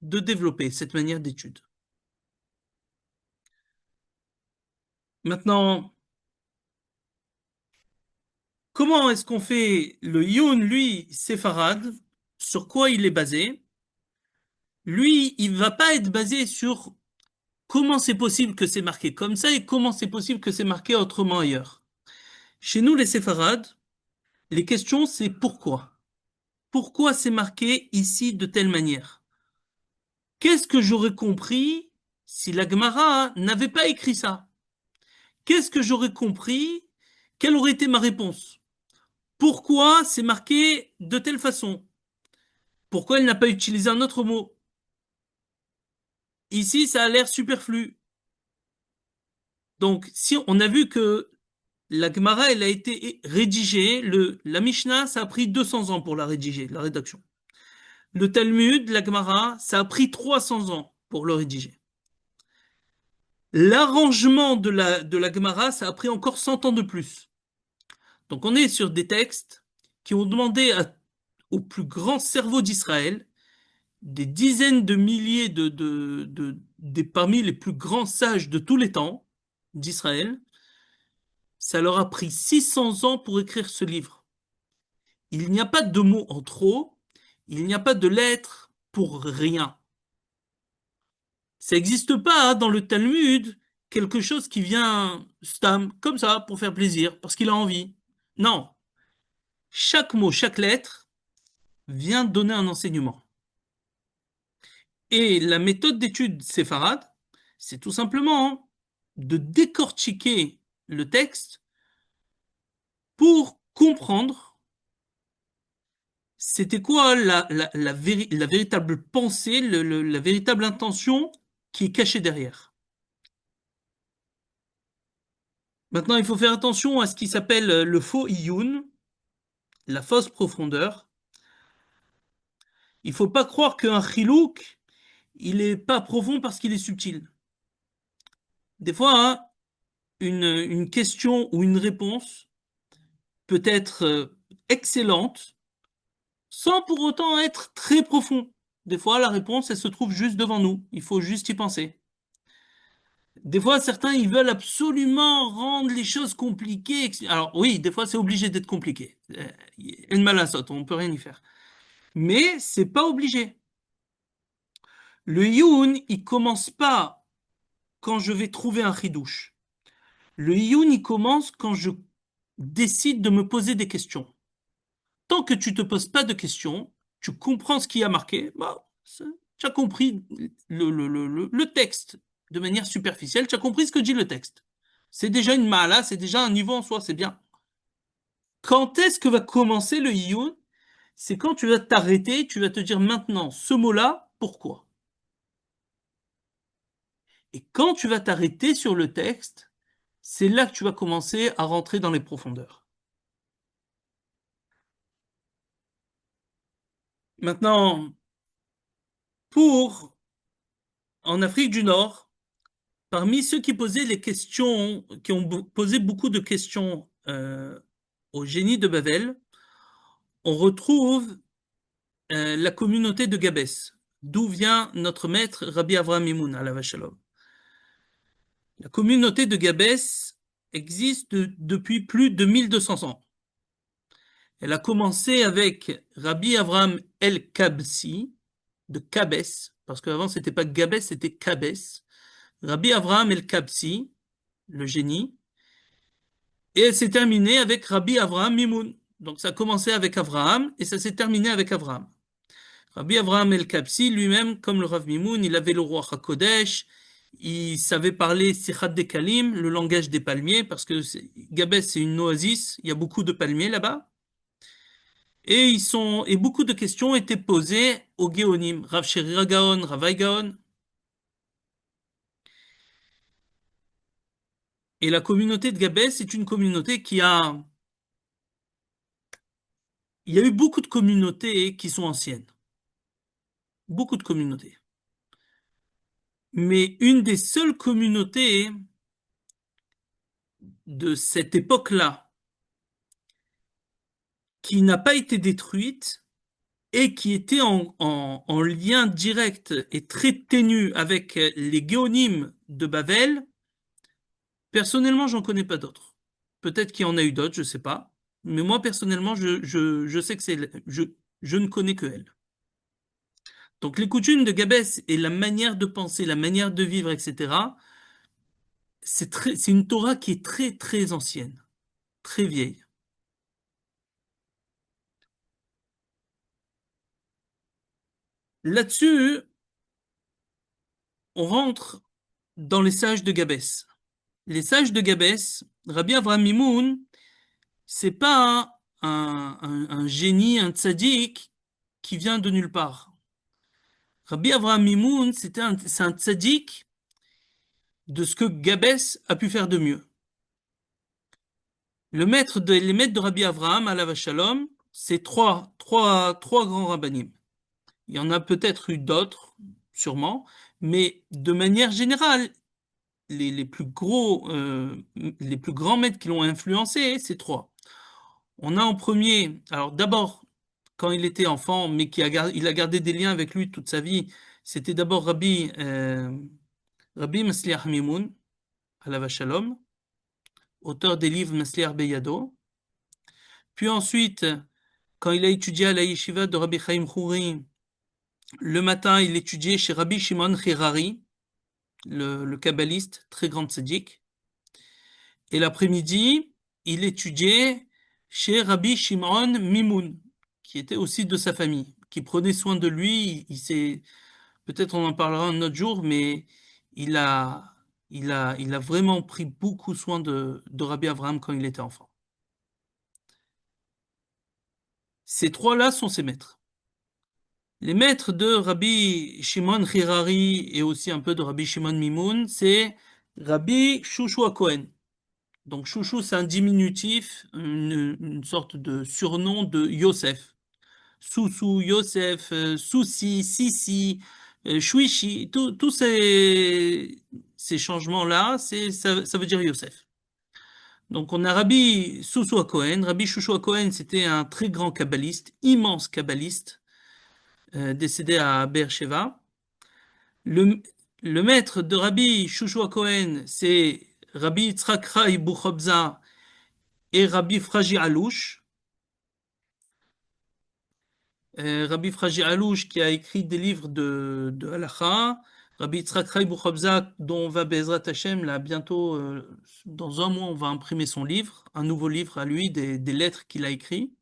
de développer, cette manière d'étude. Maintenant, comment est-ce qu'on fait le Yun, lui, séfarade, sur quoi il est basé? Lui, il ne va pas être basé sur comment c'est possible que c'est marqué comme ça et comment c'est possible que c'est marqué autrement ailleurs. Chez nous, les séfarades, les questions, c'est pourquoi. Pourquoi c'est marqué ici de telle manière? Qu'est-ce que j'aurais compris si la Gemara n'avait pas écrit ça? Qu'est-ce que j'aurais compris? Quelle aurait été ma réponse? Pourquoi c'est marqué de telle façon? Pourquoi elle n'a pas utilisé un autre mot? Ici, ça a l'air superflu. Donc, si on a vu que la Gemara, elle a été rédigée, la Mishnah, ça a pris 200 ans pour la rédiger, la rédaction. Le Talmud, la Gemara, ça a pris 300 ans pour le rédiger. L'arrangement de la Gemara, ça a pris encore 100 ans de plus. Donc on est sur des textes qui ont demandé au plus grand cerveau d'Israël, des dizaines de milliers parmi les plus grands sages de tous les temps d'Israël, ça leur a pris 600 ans pour écrire ce livre. Il n'y a pas de mots en trop, il n'y a pas de lettres pour rien. Ça n'existe pas dans le Talmud quelque chose qui vient stam, comme ça, pour faire plaisir, parce qu'il a envie. Non. Chaque mot, chaque lettre vient donner un enseignement. Et la méthode d'étude séfarade, c'est tout simplement de décortiquer le texte pour comprendre c'était quoi la véritable pensée, la véritable intention qui est cachée derrière. Maintenant, il faut faire attention à ce qui s'appelle le faux iyun, la fausse profondeur. Il ne faut pas croire qu'un chilouk, il n'est pas profond parce qu'il est subtil. Des fois, hein, une question ou une réponse peut être excellente sans pour autant être très profond. Des fois, la réponse, elle se trouve juste devant nous. Il faut juste y penser. Des fois, certains, ils veulent absolument rendre les choses compliquées. Alors oui, des fois, c'est obligé d'être compliqué. Une malinsote, on ne peut rien y faire. Mais c'est pas obligé. Le Youn, il commence pas quand je vais trouver un chidouche. Le Youn, il commence quand je décide de me poser des questions. Tant que tu te poses pas de questions, tu comprends ce qui a marqué, bah, tu as compris le texte de manière superficielle, tu as compris ce que dit le texte. C'est déjà une mala, c'est déjà un niveau en soi, c'est bien. Quand est-ce que va commencer le Iyun? C'est quand tu vas t'arrêter, tu vas te dire maintenant, ce mot-là, pourquoi? Et quand tu vas t'arrêter sur le texte, c'est là que tu vas commencer à rentrer dans les profondeurs. Maintenant, en Afrique du Nord, parmi ceux qui posaient les questions, qui ont posé beaucoup de questions au génie de Babel, on retrouve la communauté de Gabès, d'où vient notre maître Rabbi Avraham Mimoun, alav shalom. La communauté de Gabès existe depuis plus de 1200 ans. Elle a commencé avec Rabbi Avraham el-Kabsi, de Kabès, parce qu'avant c'était pas Gabès, c'était Kabès. Rabbi Avraham el-Kabsi, le génie, et elle s'est terminée avec Rabbi Avraham Mimoun. Donc ça a commencé avec Avraham et ça s'est terminé avec Avraham. Rabbi Avraham el-Kabsi lui-même, comme le Rav Mimoun, il avait le roi HaKodesh, il savait parler Sichat Dekalim, le langage des palmiers, parce que Gabès c'est une oasis, il y a beaucoup de palmiers là-bas. Et beaucoup de questions étaient posées aux Géonim, Rav Sherira Gaon, Rav Hai Gaon. Et la communauté de Gabès est une communauté il y a eu beaucoup de communautés qui sont anciennes. Beaucoup de communautés. Mais une des seules communautés de cette époque-là qui n'a pas été détruite et qui était en lien direct et très ténu avec les Géonim de Babel, personnellement, j'en connais pas d'autres. Peut-être qu'il y en a eu d'autres, je sais pas. Mais moi, personnellement, je sais que je ne connais que elle. Donc, les coutumes de Gabès et la manière de penser, la manière de vivre, etc., c'est une Torah qui est très, très ancienne, très vieille. Là-dessus, on rentre dans les sages de Gabès. Les sages de Gabès, Rabbi Avraham Mimoun, c'est pas un génie, un tzaddik qui vient de nulle part. Rabbi Avraham Mimoun, c'est un tzaddik de ce que Gabès a pu faire de mieux. Les maîtres de Rabbi Avraham, alav shalom, c'est trois grands rabbanim. Il y en a peut-être eu d'autres, sûrement, mais de manière générale, les plus grands maîtres qui l'ont influencé, c'est trois. On a en premier, alors d'abord, quand il était enfant, mais il a gardé des liens avec lui toute sa vie, c'était d'abord Rabbi Masliach Mimoun, alav shalom, auteur des livres Masliach Beyado. Puis ensuite, quand il a étudié à la yeshiva de Rabbi Chaim Khouri, le matin, il étudiait chez Rabbi Shimon Hirari, le kabbaliste, très grand tzaddik. Et l'après-midi, il étudiait chez Rabbi Shimon Mimoun, qui était aussi de sa famille, qui prenait soin de lui. Peut-être on en parlera un autre jour, mais il a vraiment pris beaucoup soin de Rabbi Avraham quand il était enfant. Ces trois-là sont ses maîtres. Les maîtres de Rabbi Shimon Hirari et aussi un peu de Rabbi Shimon Mimoun, c'est Rabbi Shushu Cohen. Donc Shushu, c'est un diminutif, une sorte de surnom de Yosef. Soussou, Yosef, Soussi, Sissi, Shuishi, tous ces changements-là, ça veut dire Yosef. Donc on a Rabbi Shushu Cohen. Rabbi Shushu Cohen, c'était un très grand kabbaliste, immense kabbaliste, décédé à Beersheba. Le maître de Rabbi Shushu Cohen, c'est Rabbi Yitzhak Rai Buchobza et Rabbi Fraji Alouche. Rabbi Fraji Alouche qui a écrit des livres de Halacha. Rabbi Yitzhak Rai Buchobza, dont on va Bezrat Hashem, là bientôt, dans un mois, on va imprimer son livre, un nouveau livre à lui, des lettres qu'il a écrites.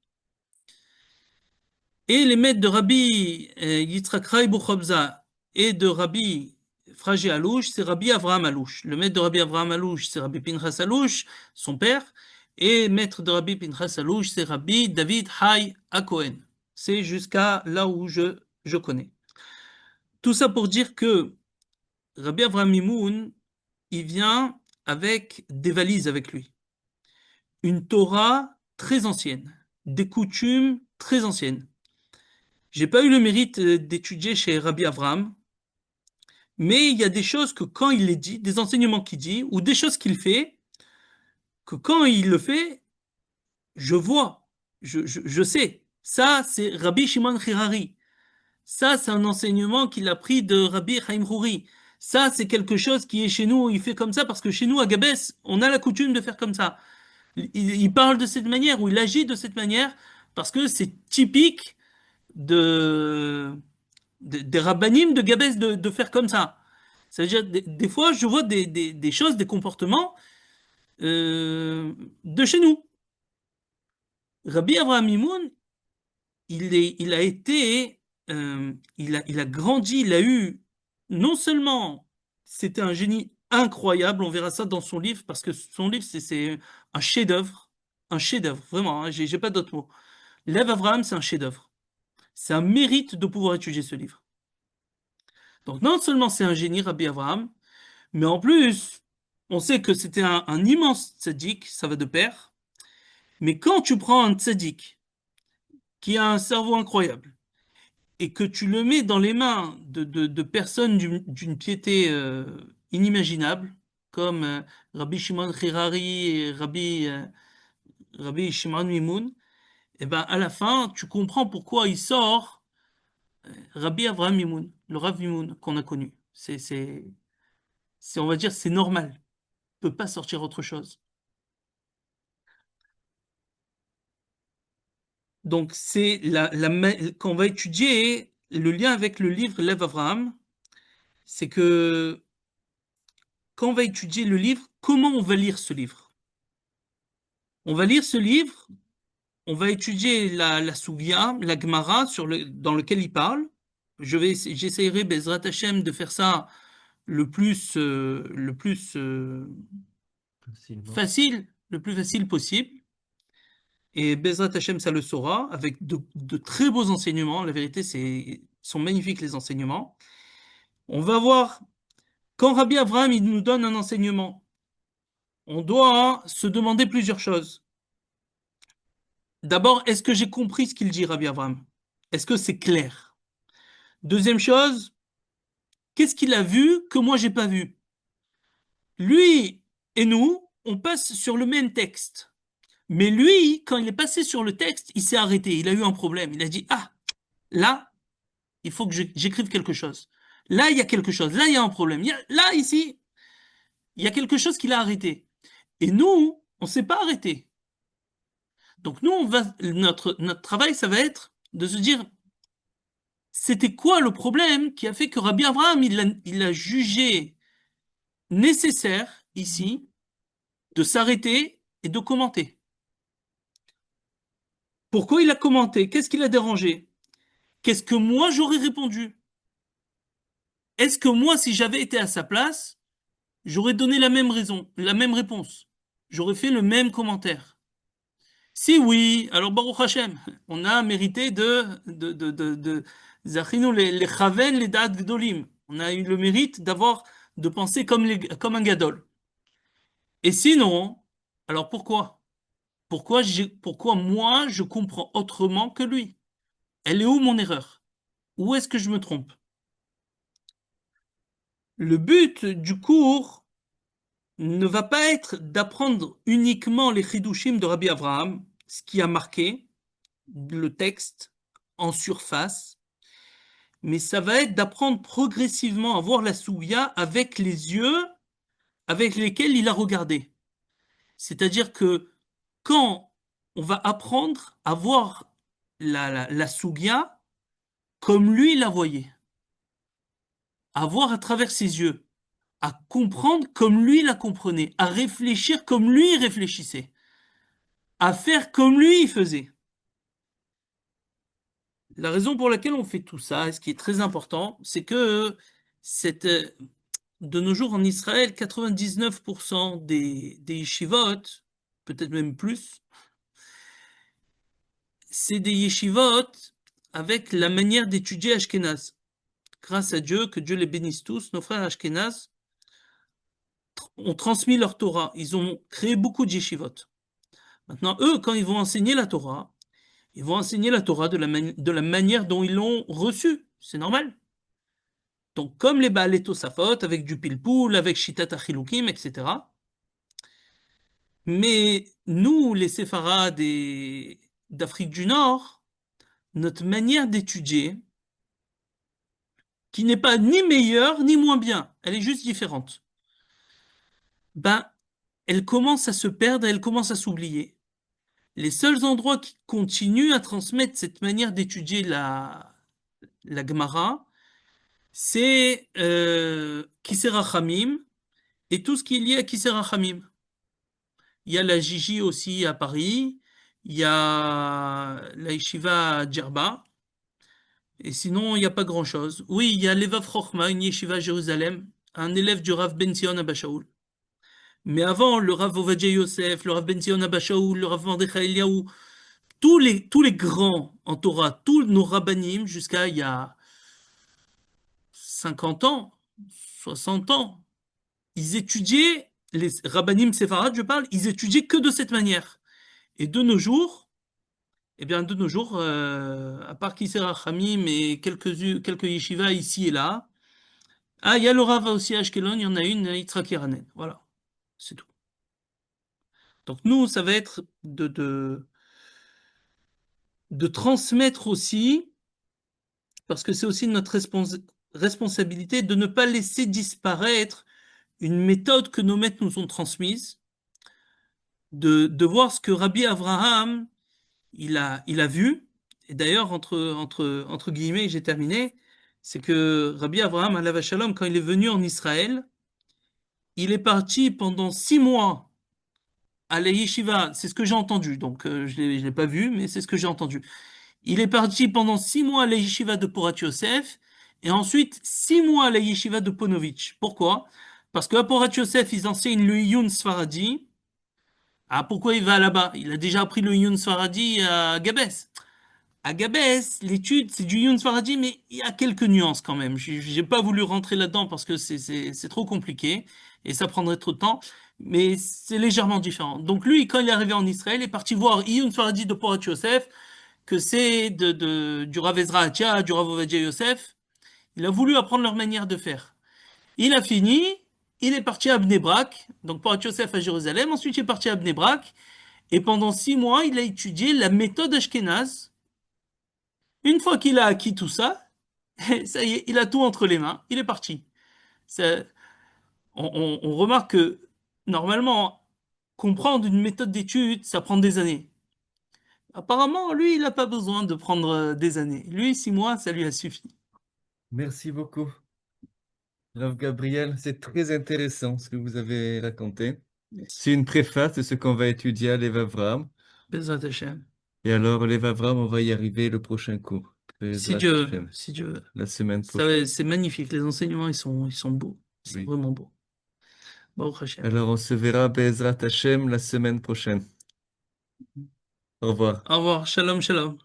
Et les maîtres de Rabbi Yitzhak Rai Buchobza et de Rabbi Fraji Alouche, c'est Rabbi Avraham Alouche. Le maître de Rabbi Avraham Alouche, c'est Rabbi Pinchas Alouche, son père. Et maître de Rabbi Pinchas Alouche, c'est Rabbi David Hai Cohen. C'est jusqu'à là où je connais. Tout ça pour dire que Rabbi Avraham Mimoun, il vient avec des valises avec lui. Une Torah très ancienne, des coutumes très anciennes. J'ai pas eu le mérite d'étudier chez Rabbi Avraham, mais il y a des choses que quand il les dit, des enseignements qu'il dit, ou des choses qu'il fait, que quand il le fait, je vois, je sais. Ça, c'est Rabbi Shimon Hirari. Ça, c'est un enseignement qu'il a pris de Rabbi Chaim Houri. Ça, c'est quelque chose qui est chez nous, il fait comme ça parce que chez nous, à Gabès, on a la coutume de faire comme ça. Il parle de cette manière ou il agit de cette manière parce que c'est typique de, des rabbanim de Gabès de faire comme ça. C'est-à-dire, des fois, je vois des choses, des comportements de chez nous. Rabbi Avraham Mimoun, il a été, il a grandi, il a eu, non seulement c'était un génie incroyable, on verra ça dans son livre, parce que son livre, c'est un chef-d'œuvre, vraiment, hein, j'ai pas d'autre mot. L'Ève Avraham, c'est un chef-d'œuvre. C'est un mérite de pouvoir étudier ce livre. Donc non seulement c'est un génie, Rabbi Avraham, mais en plus, on sait que c'était un immense tzaddik, ça va de pair, mais quand tu prends un tzaddik qui a un cerveau incroyable, et que tu le mets dans les mains de personnes d'une piété inimaginable, comme Rabbi Shimon Hirari et Rabbi Shimon Mimoun, et ben à la fin, tu comprends pourquoi il sort Rabbi Avraham Mimoun, le Rav Mimoun qu'on a connu. On va dire, c'est normal. Il ne peut pas sortir autre chose. Donc, quand on va étudier le lien avec le livre Lev Avraham, c'est que quand on va étudier le livre, comment on va lire ce livre? On va lire ce livre, on va étudier la Sugya, la Gemara dans lequel il parle. J'essaierai, Bezrat Hashem, de faire ça le plus Facilement. facile, le plus facile possible. Et Bezrat Hashem, ça le saura, avec de très beaux enseignements. La vérité, sont magnifiques les enseignements. On va voir, quand Rabbi Avraham il nous donne un enseignement, on doit se demander plusieurs choses. D'abord, est-ce que j'ai compris ce qu'il dit, Rabbi Avraham? Est-ce que c'est clair? Deuxième chose, qu'est-ce qu'il a vu que moi j'ai pas vu? Lui et nous, on passe sur le même texte. Mais lui, quand il est passé sur le texte, il s'est arrêté, il a eu un problème. Il a dit, ah, là, il faut que j'écrive quelque chose. Là, il y a quelque chose. Là, il y a un problème. Là, ici, il y a quelque chose qui l'a arrêté. Et nous, on ne s'est pas arrêté. Donc nous, notre travail, ça va être de se dire, c'était quoi le problème qui a fait que Rabbi Avraham, il a jugé nécessaire ici de s'arrêter et de commenter. Pourquoi il a commenté? Qu'est-ce qui l'a dérangé? Qu'est-ce que moi j'aurais répondu? Est-ce que moi, si j'avais été à sa place, j'aurais donné la même raison, la même réponse? J'aurais fait le même commentaire? Si oui, alors Baruch Hashem, on a mérité de Zachinu les Chaven, les Da'at Gdolim. On a eu le mérite de penser comme un Gadol. Et sinon, alors pourquoi? Pourquoi moi je comprends autrement que lui? Elle est où mon erreur? Où est-ce que je me trompe? Le but du cours ne va pas être d'apprendre uniquement les chidushim de Rabbi Avraham, ce qui a marqué le texte en surface, mais ça va être d'apprendre progressivement à voir la Souya avec les yeux avec lesquels il a regardé. C'est-à-dire que quand on va apprendre à voir la Souya comme lui la voyait, à voir à travers ses yeux, à comprendre comme lui la comprenait, à réfléchir comme lui réfléchissait, à faire comme lui faisait. La raison pour laquelle on fait tout ça, et ce qui est très important, c'est que de nos jours en Israël, 99% des yeshivot, peut-être même plus, c'est des yeshivot avec la manière d'étudier Ashkenaz. Grâce à Dieu, que Dieu les bénisse tous, nos frères Ashkenaz ont transmis leur Torah. Ils ont créé beaucoup de yeshivot. Maintenant, eux, quand ils vont enseigner la Torah, ils vont enseigner la Torah de la manière dont ils l'ont reçue. C'est normal. Donc, comme les Baalei Tosafot, avec du pilpoul, avec Shitat Achilukim, etc. Mais nous, les séfarades d'Afrique du Nord, notre manière d'étudier, qui n'est pas ni meilleure ni moins bien, elle est juste différente, ben, elle commence à se perdre, elle commence à s'oublier. Les seuls endroits qui continuent à transmettre cette manière d'étudier la Gemara, c'est Kisser Rachamim et tout ce qui est lié à Kisser Rachamim. Il y a la Gigi aussi à Paris, il y a la Yeshiva à Djerba, et sinon il n'y a pas grand-chose. Oui, il y a l'Evav Chochma, une Yeshiva à Jérusalem, un élève du Rav Ben Zion Abba Shaul. Mais avant, le Rav Ovadia Yosef, le Rav Ben Zion Abba Shaul, le Rav Mordechai Eliaou, tous les grands en Torah, tous nos rabbanim, jusqu'à il y a 50 ans, 60 ans, ils étudiaient, les rabbanim séfarades, je parle, ils étudiaient que de cette manière. Et de nos jours, eh bien, de nos jours, à part Kisser Hamim et quelques yeshivas ici et là, ah, il y a le Rav aussi à Ashkelon, il y en a une, Yitzhak Yeranen. Voilà, c'est tout. Donc nous, ça va être de transmettre aussi, parce que c'est aussi notre responsabilité de ne pas laisser disparaître une méthode que nos maîtres nous ont transmise, de voir ce que Rabbi Avraham, il a vu, et d'ailleurs, entre guillemets, j'ai terminé, c'est que Rabbi Avraham, alav shalom, quand il est venu en Israël, il est parti pendant 6 mois à la yeshiva, c'est ce que j'ai entendu, donc je l'ai pas vu, mais c'est ce que j'ai entendu. Il est parti pendant 6 mois à la yeshiva de Porat Yosef, et ensuite 6 mois à la yeshiva de Ponovitch. Pourquoi? Parce qu'à Porat Yosef, ils enseignent le Iyun Sfaradi. Ah, pourquoi il va là-bas? Il a déjà appris le Iyun Sfaradi à Gabès. À Gabès, l'étude, c'est du Yun Faradi, mais il y a quelques nuances quand même. J'ai pas voulu rentrer là-dedans parce que c'est trop compliqué et ça prendrait trop de temps, mais c'est légèrement différent. Donc lui, quand il est arrivé en Israël, il est parti voir Yun Faradi de Porat Yosef, que c'est du Rav Ezra Hatia, du Rav Ovadia Yosef. Il a voulu apprendre leur manière de faire. Il a fini, il est parti à Bnei Brak, donc Porat Yosef à Jérusalem. Ensuite, il est parti à Bnei Brak et pendant 6 mois, il a étudié la méthode Ashkenaz. Une fois qu'il a acquis tout ça, ça y est, il a tout entre les mains, il est parti. Ça- on remarque que normalement, comprendre une méthode d'étude, ça prend des années. Apparemment, lui, il n'a pas besoin de prendre des années. Lui, 6 mois, ça lui a suffi. Merci beaucoup, Rav Gabriel. C'est très intéressant ce que vous avez raconté. C'est une préface de ce qu'on va étudier à l'Evavram. Bezrat Hashem. Et alors, l'Evavram, on va y arriver le prochain cours. Si Bezrat Dieu veut, Hashem, si Dieu veut. la semaine prochaine. C'est magnifique, les enseignements, ils sont beaux. Ils sont Oui. vraiment beaux. Baruch Hashem. Alors, on se verra, Bezrat Hashem, la semaine prochaine. Au revoir. Au revoir, shalom, shalom.